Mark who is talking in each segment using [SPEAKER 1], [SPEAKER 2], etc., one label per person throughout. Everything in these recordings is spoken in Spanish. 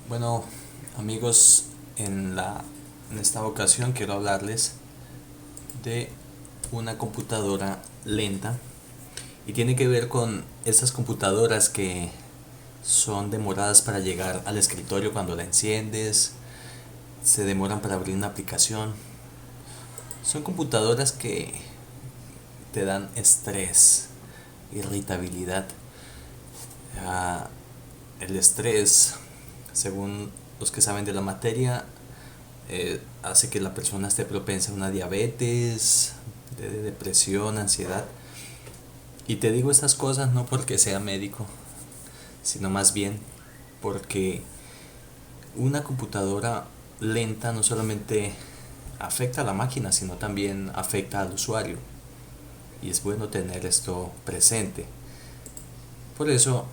[SPEAKER 1] Bueno, amigos, en esta ocasión quiero hablarles de una computadora lenta y tiene que ver con estas computadoras que son demoradas para llegar al escritorio cuando la enciendes, se demoran para abrir una aplicación. Son computadoras que te dan estrés, irritabilidad. Ah, el estrés, según los que saben de la materia, hace que la persona esté propensa a una diabetes, de depresión, ansiedad. Y te digo estas cosas no porque sea médico, sino más bien porque una computadora lenta no solamente afecta a la máquina, sino también afecta al usuario. Y es bueno tener esto presente. Por eso,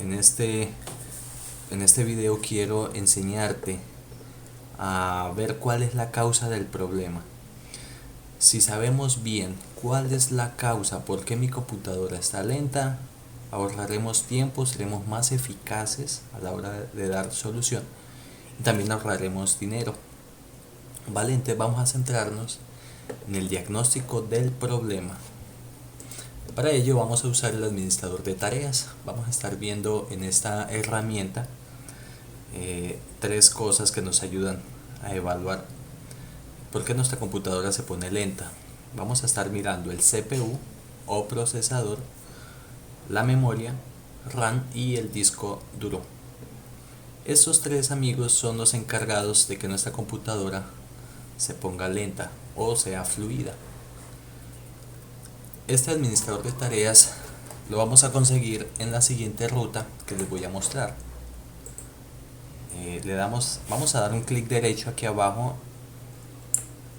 [SPEAKER 1] en este video quiero enseñarte a ver cuál es la causa del problema. Si sabemos bien cuál es la causa, por qué mi computadora está lenta, ahorraremos tiempo, seremos más eficaces a la hora de dar solución y también ahorraremos dinero. Vale, entonces vamos a centrarnos en el diagnóstico del problema. Para ello vamos a usar el administrador de tareas. Vamos a estar viendo en esta herramienta tres cosas que nos ayudan a evaluar por qué nuestra computadora se pone lenta. Vamos a estar mirando el CPU o procesador, la memoria, RAM y el disco duro. Estos tres amigos son los encargados de que nuestra computadora se ponga lenta o sea fluida. Este administrador de tareas lo vamos a conseguir en la siguiente ruta que les voy a mostrar. Vamos a dar un clic derecho aquí abajo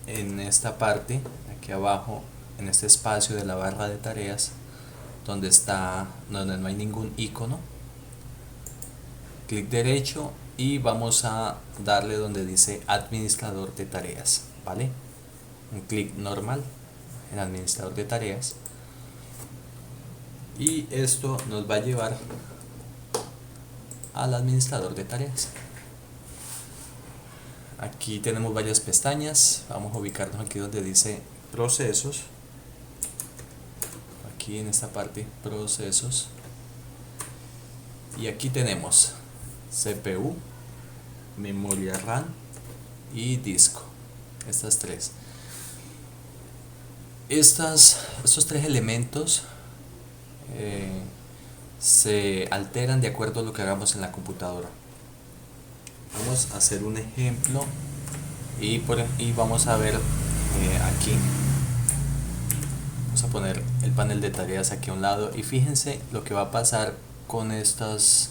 [SPEAKER 1] en esta parte, aquí abajo en este espacio de la barra de tareas donde no hay ningún icono. Clic derecho y vamos a darle donde dice administrador de tareas, ¿vale? Un clic normal en administrador de tareas y esto nos va a llevar al administrador de tareas. Aquí tenemos varias pestañas. Vamos a ubicarnos aquí donde dice procesos, aquí en esta parte procesos, y aquí tenemos CPU, memoria RAM y disco. Estas tres. Estos tres elementos se alteran de acuerdo a lo que hagamos en la computadora. Vamos a hacer un ejemplo y vamos a ver aquí. Vamos a poner el panel de tareas aquí a un lado y fíjense lo que va a pasar con estos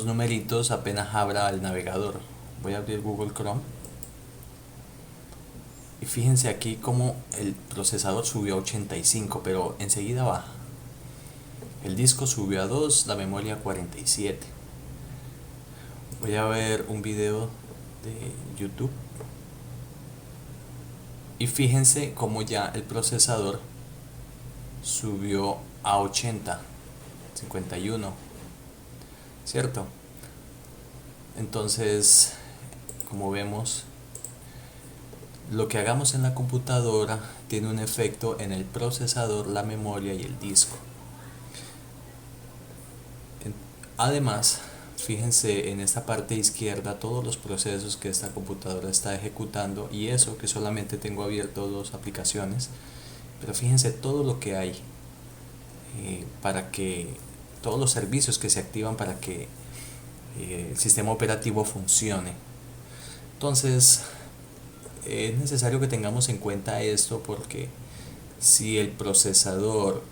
[SPEAKER 1] numeritos apenas abra el navegador. Voy a abrir Google Chrome y fíjense aquí como el procesador subió a 85, pero enseguida baja. El disco subió a 2, la memoria a 47. Voy a ver un video de YouTube y fíjense cómo ya el procesador subió a 80, 51, ¿cierto? Entonces, como vemos, lo que hagamos en la computadora tiene un efecto en el procesador, la memoria y el disco. Además, fíjense en esta parte izquierda todos los procesos que esta computadora está ejecutando, y eso que solamente tengo abierto dos aplicaciones, pero fíjense todo lo que hay para que todos los servicios que se activan para que el sistema operativo funcione. Entonces es necesario que tengamos en cuenta esto, porque si el procesador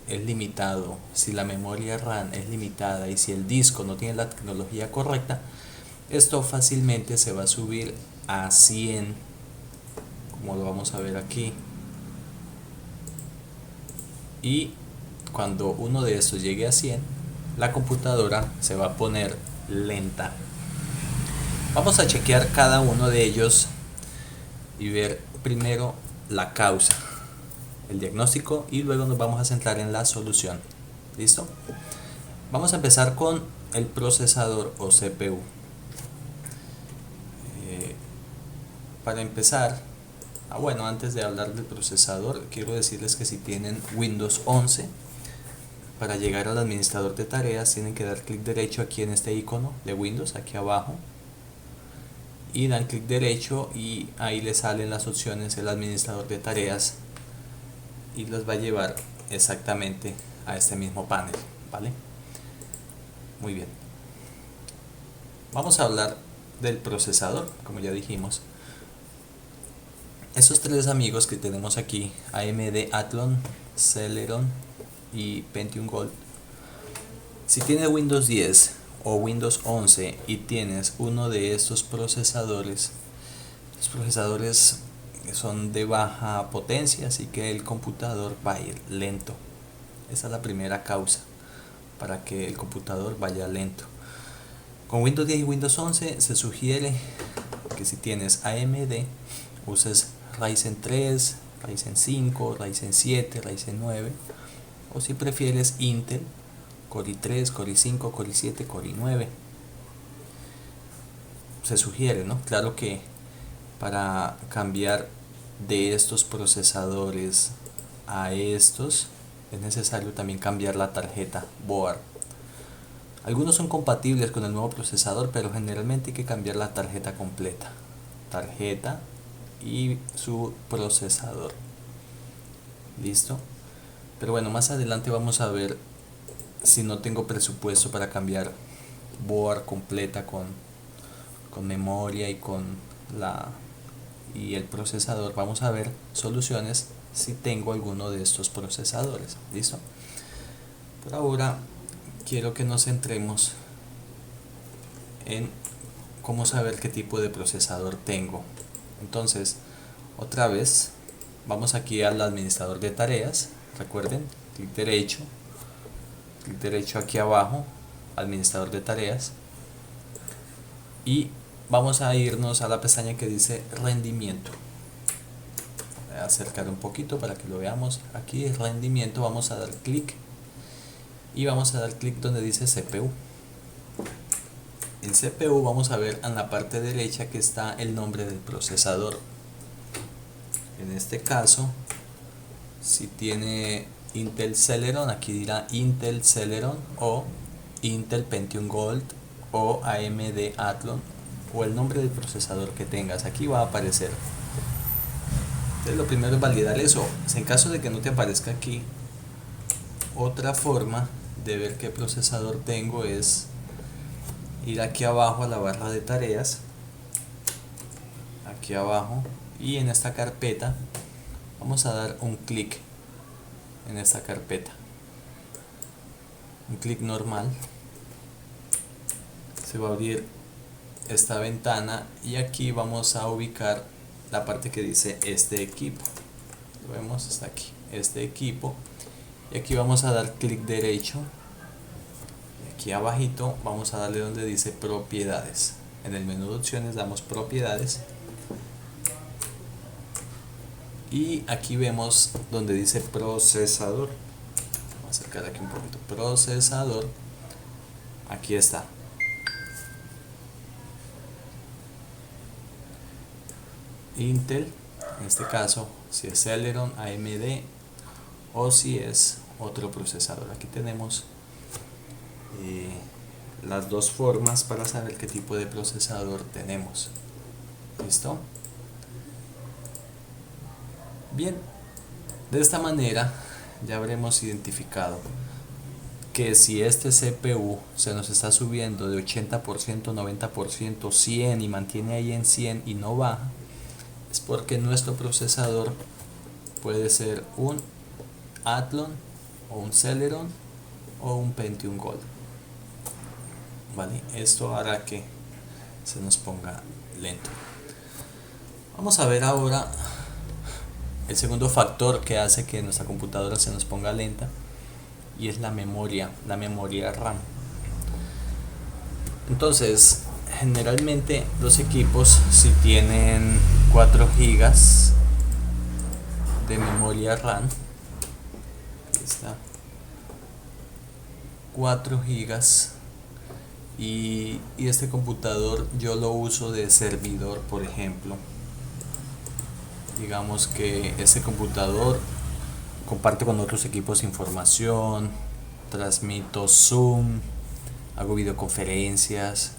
[SPEAKER 1] es limitado, si la memoria RAM es limitada y si el disco no tiene la tecnología correcta, esto fácilmente se va a subir a 100, como lo vamos a ver aquí, y cuando uno de estos llegue a 100, la computadora se va a poner lenta. Vamos a chequear cada uno de ellos y ver primero la causa, el diagnóstico, y luego nos vamos a centrar en la solución. ¿Listo? Vamos a empezar con el procesador o CPU. Para empezar, bueno, antes de hablar del procesador, quiero decirles que si tienen Windows 11, para llegar al administrador de tareas tienen que dar clic derecho aquí en este icono de Windows, aquí abajo, y dan clic derecho y ahí les salen las opciones el administrador de tareas y los va a llevar exactamente a este mismo panel, ¿vale? Muy bien, vamos a hablar del procesador. Como ya dijimos, esos tres amigos que tenemos aquí, AMD Athlon, Celeron y Pentium Gold, si tienes Windows 10 o Windows 11 y tienes uno de estos procesadores, los procesadores son de baja potencia, así que el computador va a ir lento. Esa es la primera causa para que el computador vaya lento. Con Windows 10 y Windows 11 se sugiere que si tienes AMD uses Ryzen 3, Ryzen 5, Ryzen 7, Ryzen 9, o si prefieres Intel, Core i3, Core i5, Core i7, Core i9. Se sugiere, ¿no? Claro que para cambiar de estos procesadores a estos es necesario también cambiar la tarjeta board. Algunos son compatibles con el nuevo procesador, pero generalmente hay que cambiar la tarjeta completa, tarjeta y su procesador. Listo. Pero bueno, más adelante vamos a ver si no tengo presupuesto para cambiar board completa con memoria y y el procesador. Vamos a ver soluciones si tengo alguno de estos procesadores. Listo. Por ahora quiero que nos centremos en cómo saber qué tipo de procesador tengo. Entonces, otra vez vamos aquí al administrador de tareas. Recuerden, clic derecho aquí abajo, administrador de tareas, y vamos a irnos a la pestaña que dice rendimiento. Voy a acercar un poquito para que lo veamos. Aquí es rendimiento, vamos a dar clic y vamos a dar clic donde dice CPU. En CPU vamos a ver en la parte derecha que está el nombre del procesador. En este caso, si tiene Intel Celeron, aquí dirá Intel Celeron o Intel Pentium Gold o AMD Athlon, o el nombre del procesador que tengas, aquí va a aparecer. Entonces lo primero es validar eso. En caso de que no te aparezca aquí, otra forma de ver qué procesador tengo es ir aquí abajo a la barra de tareas, aquí abajo, y en esta carpeta vamos a dar un clic en esta carpeta, un clic normal. Se va a abrir esta ventana y aquí vamos a ubicar la parte que dice este equipo. Lo vemos, está aquí, este equipo, y aquí vamos a dar clic derecho. Aquí abajito vamos a darle donde dice propiedades. En el menú de opciones damos propiedades y aquí vemos donde dice procesador. Vamos a acercar aquí un poquito, procesador. Aquí está. Intel, en este caso si es Celeron, AMD o si es otro procesador. Aquí tenemos las dos formas para saber qué tipo de procesador tenemos. ¿Listo? Bien, de esta manera ya habremos identificado que si este CPU se nos está subiendo de 80%, 90%, 100 y mantiene ahí en 100 y no baja, es porque nuestro procesador puede ser un Athlon o un Celeron o un Pentium Gold. Vale, esto hará que se nos ponga lento. Vamos a ver ahora el segundo factor que hace que nuestra computadora se nos ponga lenta, y es la memoria RAM. Entonces, generalmente los equipos, si tienen 4 GB de memoria RAM, aquí está, 4 GB y este computador yo lo uso de servidor, por ejemplo. Digamos que este computador comparte con otros equipos información, transmito Zoom, hago videoconferencias.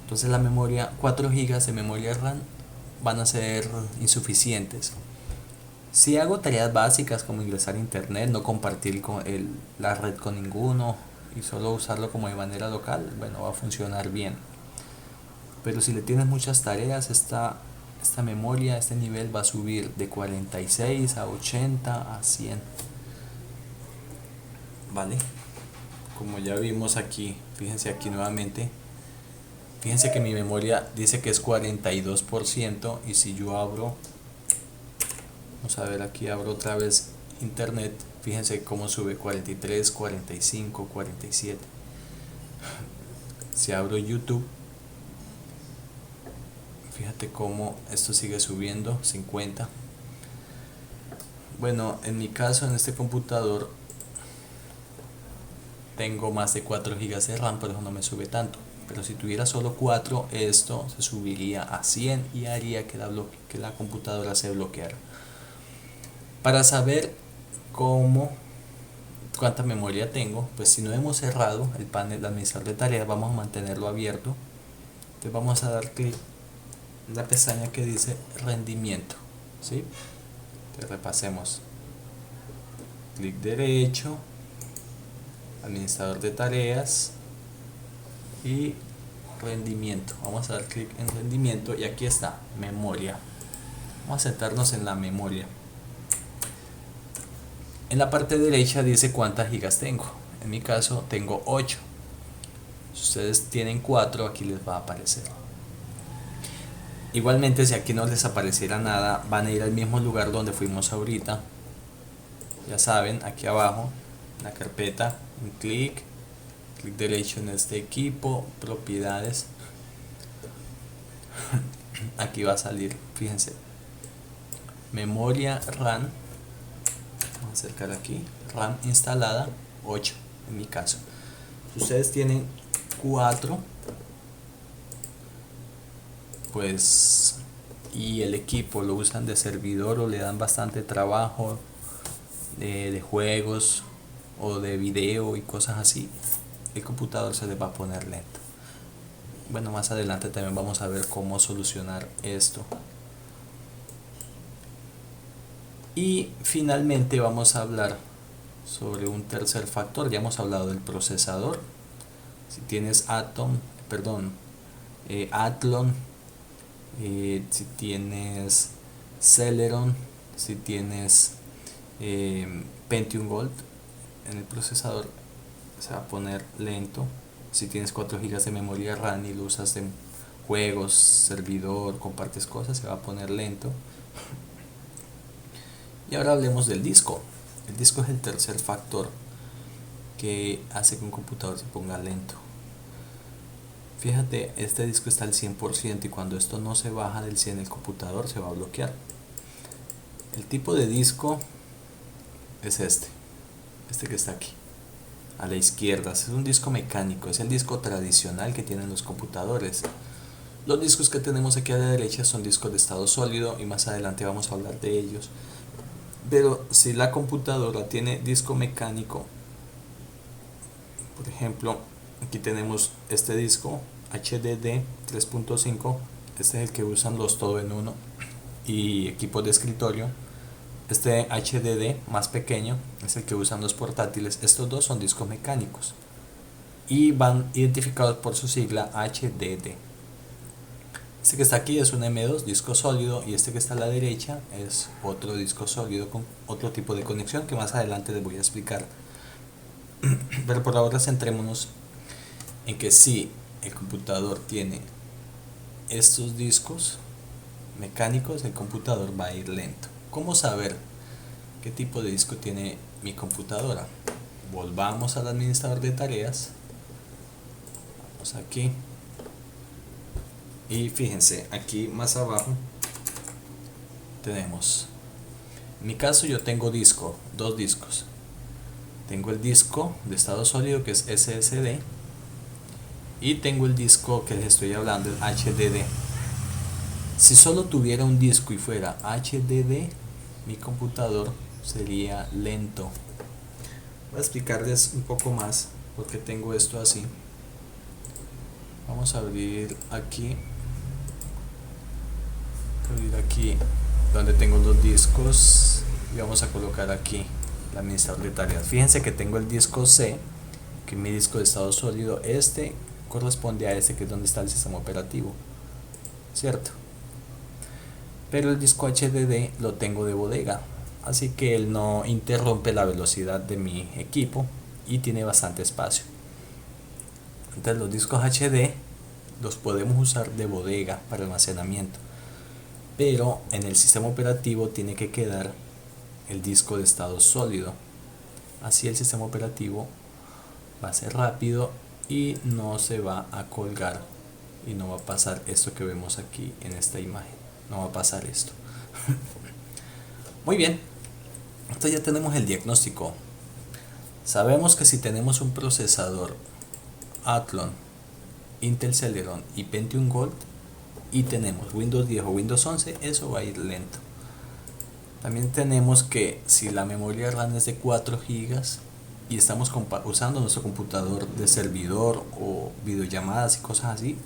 [SPEAKER 1] Entonces la memoria, 4 GB de memoria RAM van a ser insuficientes. Si hago tareas básicas como ingresar a internet, no compartir la red con ninguno y solo usarlo como de manera local, bueno, va a funcionar bien. Pero si le tienes muchas tareas, esta memoria, este nivel va a subir de 46 a 80 a 100. ¿Vale? Como ya vimos aquí, fíjense aquí nuevamente. Fíjense que mi memoria dice que es 42% y si yo abro, vamos a ver aquí, abro otra vez internet, fíjense cómo sube 43, 45, 47. Si abro YouTube, fíjate cómo esto sigue subiendo, 50. Bueno, en mi caso, en este computador tengo más de 4 GB de RAM, por eso no me sube tanto. Pero si tuviera solo 4, esto se subiría a 100 y haría que la computadora se bloqueara. Para saber cuánta memoria tengo, pues si no hemos cerrado el panel de administrador de tareas, vamos a mantenerlo abierto. Entonces vamos a dar clic en la pestaña que dice rendimiento, ¿sí? Entonces repasemos. Clic derecho, administrador de tareas y rendimiento. Vamos a dar clic en rendimiento y aquí está, memoria. Vamos a centrarnos en la memoria. En la parte derecha dice cuántas gigas tengo. En mi caso tengo 8. Si ustedes tienen 4, aquí les va a aparecer. Igualmente, si aquí no les apareciera nada, van a ir al mismo lugar donde fuimos ahorita. Ya saben, aquí abajo, en la carpeta, un clic derecho en este equipo, propiedades. Aquí va a salir, fíjense, memoria RAM. Vamos a acercar aquí, RAM instalada 8 en mi caso. Si ustedes tienen 4, pues, y el equipo lo usan de servidor o le dan bastante trabajo de juegos o de video y cosas así, el computador se les va a poner lento. Bueno, más adelante también vamos a ver cómo solucionar esto. Y finalmente vamos a hablar sobre un tercer factor. Ya hemos hablado del procesador. Si tienes Athlon, si tienes Celeron, si tienes Pentium Gold, en el procesador se va a poner lento. Si tienes 4 GB de memoria RAM y lo usas de juegos, servidor, compartes cosas, se va a poner lento. Y ahora hablemos del disco. El disco es el tercer factor que hace que un computador se ponga lento. Fíjate, este disco está al 100% y cuando esto no se baja del 100 el computador se va a bloquear. El tipo de disco es este que está aquí a la izquierda. Es un disco mecánico, es el disco tradicional que tienen los computadores. Los discos que tenemos aquí a la derecha son discos de estado sólido y más adelante vamos a hablar de ellos. Pero si la computadora tiene disco mecánico, por ejemplo, aquí tenemos este disco HDD 3.5, este es el que usan los todo en uno y equipos de escritorio. Este HDD más pequeño es el que usan los portátiles. Estos dos son discos mecánicos y van identificados por su sigla HDD. Este que está aquí es un M2 disco sólido y este que está a la derecha es otro disco sólido con otro tipo de conexión que más adelante les voy a explicar. Pero por ahora centrémonos en que si el computador tiene estos discos mecánicos, el computador va a ir lento. ¿Cómo saber qué tipo de disco tiene mi computadora? Volvamos al administrador de tareas. Vamos aquí. Y fíjense, aquí más abajo tenemos, en mi caso yo tengo dos discos. Tengo el disco de estado sólido que es SSD y tengo el disco que les estoy hablando, el HDD. Si solo tuviera un disco y fuera HDD, mi computador sería lento. Voy a explicarles un poco más por qué tengo esto así. Vamos a abrir aquí donde tengo los discos y vamos a colocar aquí el administrador de tareas. Fíjense que tengo el disco C, que es mi disco de estado sólido. Este corresponde a este, que es donde está el sistema operativo, ¿cierto? Pero el disco HDD lo tengo de bodega, así que él no interrumpe la velocidad de mi equipo y tiene bastante espacio. Entonces los discos HD los podemos usar de bodega para almacenamiento, pero en el sistema operativo tiene que quedar el disco de estado sólido. Así el sistema operativo va a ser rápido y no se va a colgar y no va a pasar esto que vemos aquí en esta imagen. No va a pasar esto. Muy bien, entonces ya tenemos el diagnóstico. Sabemos que si tenemos un procesador Athlon, Intel Celeron y Pentium Gold y tenemos Windows 10 o Windows 11, eso va a ir lento. También tenemos que si la memoria RAM es de 4 GB y estamos usando nuestro computador de servidor o videollamadas y cosas así,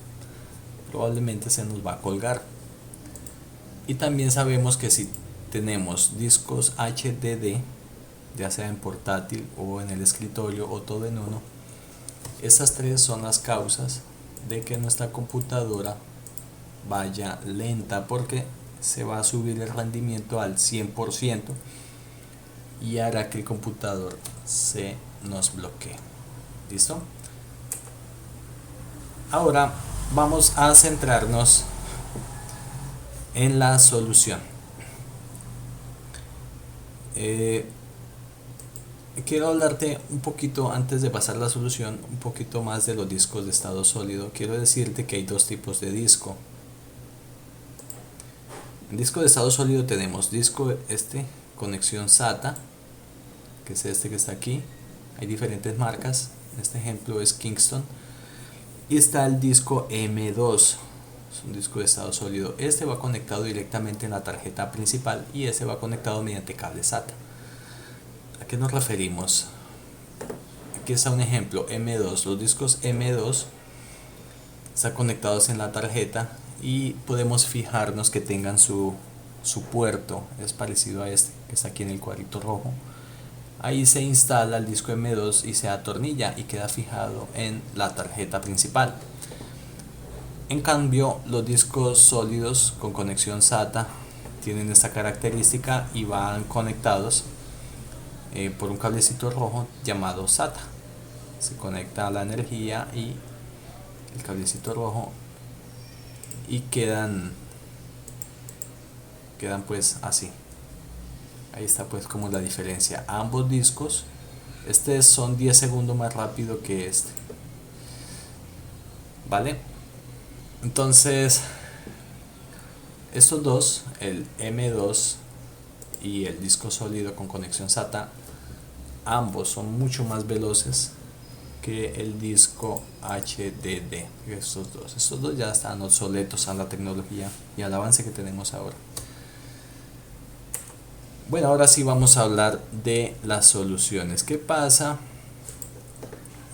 [SPEAKER 1] probablemente se nos va a colgar. Y también sabemos que si tenemos discos HDD, ya sea en portátil o en el escritorio o todo en uno, estas tres son las causas de que nuestra computadora vaya lenta, porque se va a subir el rendimiento al 100% y hará que el computador se nos bloquee. ¿Listo? Ahora vamos a centrarnos en la solución. Quiero hablarte un poquito, antes de pasar la solución, un poquito más de los discos de estado sólido. Quiero decirte que hay dos tipos de disco. En disco de estado sólido tenemos disco conexión SATA, que es este que está aquí. Hay diferentes marcas, este ejemplo es Kingston. Y está el disco M2, es un disco de estado sólido. Este va conectado directamente en la tarjeta principal y este va conectado mediante cable SATA. ¿A qué nos referimos? Aquí está un ejemplo, M2. Los discos M2 están conectados en la tarjeta y podemos fijarnos que tengan su puerto. Es parecido a este que está aquí en el cuadrito rojo. Ahí se instala el disco M2 y se atornilla y queda fijado en la tarjeta principal. En cambio, los discos sólidos con conexión SATA tienen esta característica y van conectados por un cablecito rojo llamado SATA. Se conecta a la energía y el cablecito rojo y quedan pues así. Ahí está pues como la diferencia. Ambos discos, este son 10 segundos más rápido que este, ¿vale? Entonces estos dos, el M2 y el disco sólido con conexión SATA, ambos son mucho más veloces que el disco HDD. Estos dos ya están obsoletos a la tecnología y al avance que tenemos ahora. Bueno, ahora sí vamos a hablar de las soluciones. ¿Qué pasa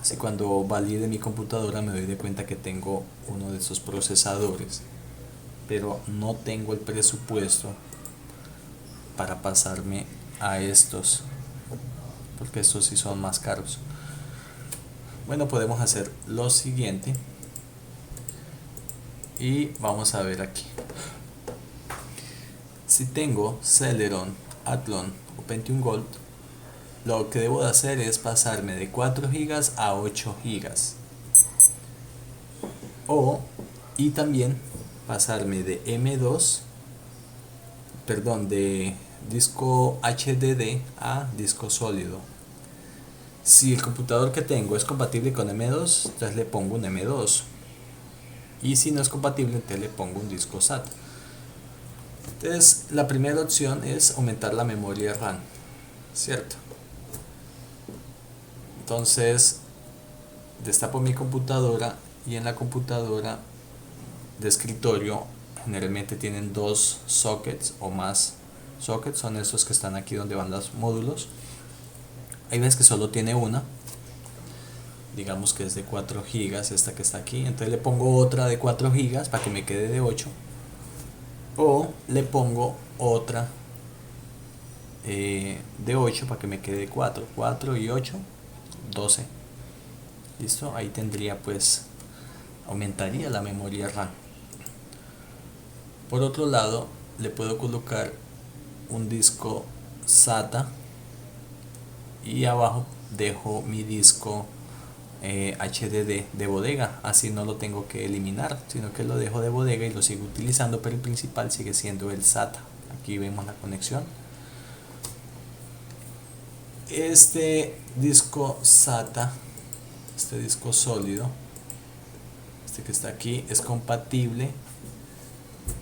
[SPEAKER 1] si cuando valide mi computadora me doy de cuenta que tengo uno de esos procesadores, pero no tengo el presupuesto para pasarme a estos, porque estos sí son más caros? Bueno, podemos hacer lo siguiente y vamos a ver aquí. Si tengo Celeron, Athlon o Pentium Gold, lo que debo de hacer es pasarme de 4 GB a 8 GB, y también pasarme de M2, perdón, de disco HDD a disco sólido. Si el computador que tengo es compatible con M2, entonces le pongo un M2, y si no es compatible, entonces le pongo un disco SATA. Entonces la primera opción es aumentar la memoria RAM, ¿cierto? Entonces destapo mi computadora y en la computadora de escritorio generalmente tienen dos sockets o más sockets, son estos que están aquí donde van los módulos. Hay veces que solo tiene una, digamos que es de 4 gigas esta que está aquí, entonces le pongo otra de 4 gigas para que me quede de 8, o le pongo otra de 8 para que me quede de 4 y 8, 12. Listo, ahí tendría, pues aumentaría la memoria RAM. Por otro lado, le puedo colocar un disco SATA y abajo dejo mi disco HDD de bodega, así no lo tengo que eliminar, sino que lo dejo de bodega y lo sigo utilizando, pero el principal sigue siendo el SATA. Aquí vemos la conexión. Este disco SATA, este disco sólido, este que está aquí, es compatible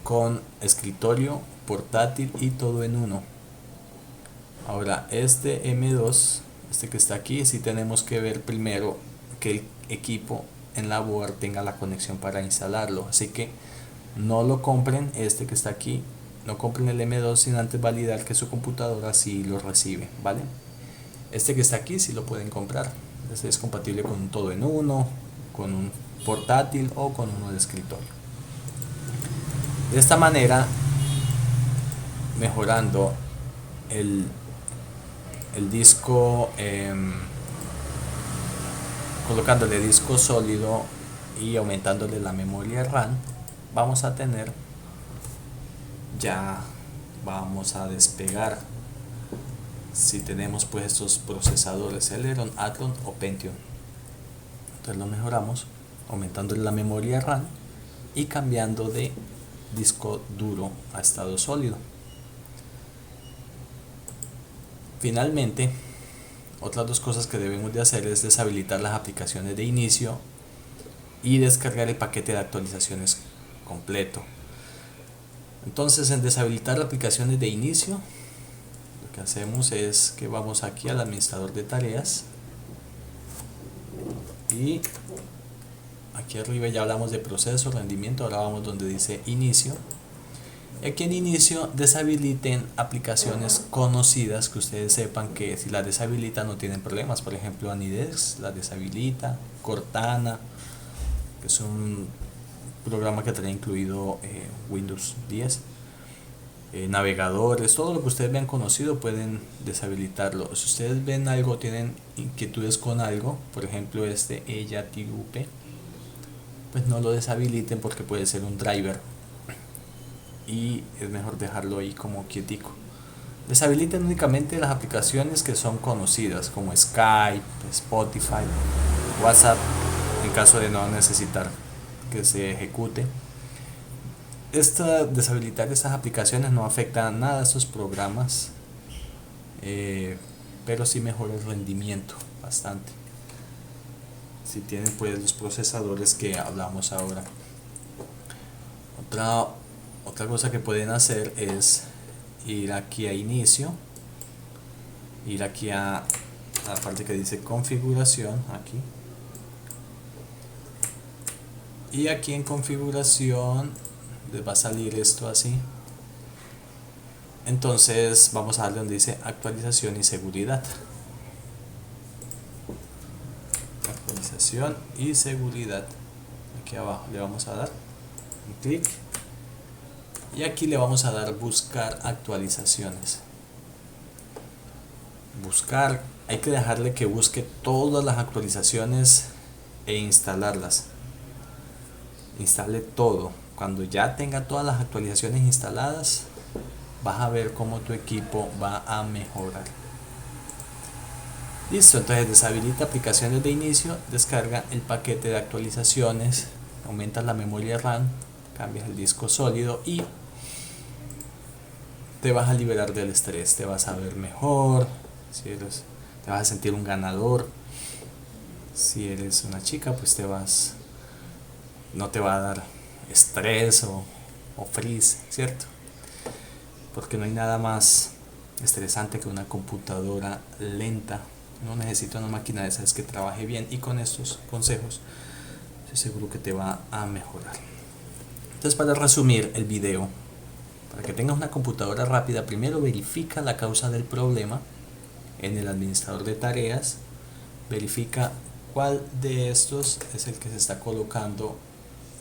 [SPEAKER 1] con escritorio, portátil y todo en uno. Ahora este M2, este que está aquí, sí tenemos que ver primero que el equipo en la board tenga la conexión para instalarlo, así que no lo compren, este que está aquí, no compren el M2 sin antes validar que su computadora sí lo recibe, ¿vale? Este que está aquí sí lo pueden comprar, este es compatible con todo en uno, con un portátil o con uno de escritorio. De esta manera, mejorando el disco, colocándole disco sólido y aumentándole la memoria RAM, vamos a tener, ya vamos a despegar si tenemos pues estos procesadores Celeron, Athlon o Pentium. Entonces lo mejoramos aumentándole la memoria RAM y cambiando de disco duro a estado sólido. Finalmente, otras dos cosas que debemos de hacer es deshabilitar las aplicaciones de inicio y descargar el paquete de actualizaciones completo. Entonces, en deshabilitar las aplicaciones de inicio, lo que hacemos es que vamos aquí al administrador de tareas y aquí arriba ya hablamos de proceso, rendimiento, ahora vamos donde dice inicio. Y aquí en inicio deshabiliten aplicaciones conocidas que ustedes sepan que si las deshabilitan no tienen problemas. Por ejemplo, Anidex las deshabilita, Cortana, que es un programa que trae incluido Windows 10, navegadores, todo lo que ustedes vean conocido pueden deshabilitarlo. Si ustedes ven algo, tienen inquietudes con algo, por ejemplo este EYATUP, pues no lo deshabiliten porque puede ser un driver y es mejor dejarlo ahí como quietico. Deshabiliten únicamente las aplicaciones que son conocidas como Skype, Spotify, WhatsApp, en caso de no necesitar que se ejecute. Deshabilitar estas aplicaciones no afecta nada a estos programas, pero sí mejora el rendimiento bastante si tienen pues los procesadores que hablamos ahora. Otra cosa que pueden hacer es ir aquí a inicio, ir aquí a la parte que dice configuración, aquí, y aquí en configuración les va a salir esto así. Entonces vamos a darle donde dice actualización y seguridad, actualización y seguridad, aquí abajo le vamos a dar un clic y aquí le vamos a dar buscar actualizaciones. Buscar, hay que dejarle que busque todas las actualizaciones e instalarlas. Instale todo. Cuando ya tenga todas las actualizaciones instaladas, vas a ver cómo tu equipo va a mejorar. Listo, entonces deshabilita aplicaciones de inicio, descarga el paquete de actualizaciones, aumentas la memoria RAM, cambias el disco sólido y te vas a liberar del estrés, te vas a ver mejor, te vas a sentir un ganador. Si eres una chica, pues no te va a dar estrés o frizz, ¿cierto? Porque no hay nada más estresante que una computadora lenta. No necesita una máquina de esas que trabaje bien, y con estos consejos, si estoy seguro que te va a mejorar. Entonces, para resumir el video, para que tengas una computadora rápida, primero verifica la causa del problema en el administrador de tareas, verifica cuál de estos es el que se está colocando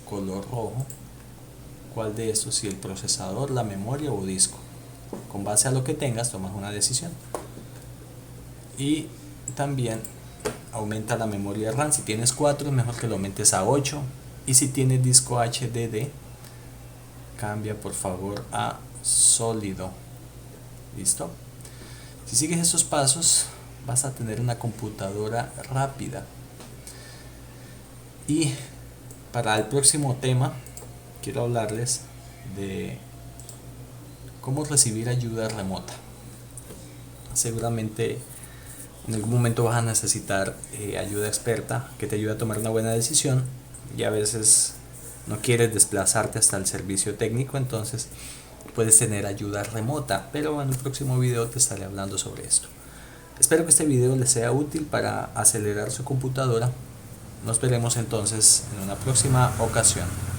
[SPEAKER 1] color rojo, cuál de estos, si el procesador, la memoria o disco. Con base a lo que tengas, tomas una decisión. Y también aumenta la memoria RAM. Si tienes 4, es mejor que lo aumentes a 8. Y si tienes disco HDD, cambia por favor a sólido. ¿Listo? Si sigues estos pasos, vas a tener una computadora rápida. Y para el próximo tema, quiero hablarles de cómo recibir ayuda remota. Seguramente en algún momento vas a necesitar ayuda experta que te ayude a tomar una buena decisión, y a veces no quieres desplazarte hasta el servicio técnico, entonces puedes tener ayuda remota, pero en el próximo video te estaré hablando sobre esto. Espero que este video les sea útil para acelerar su computadora. Nos veremos entonces en una próxima ocasión.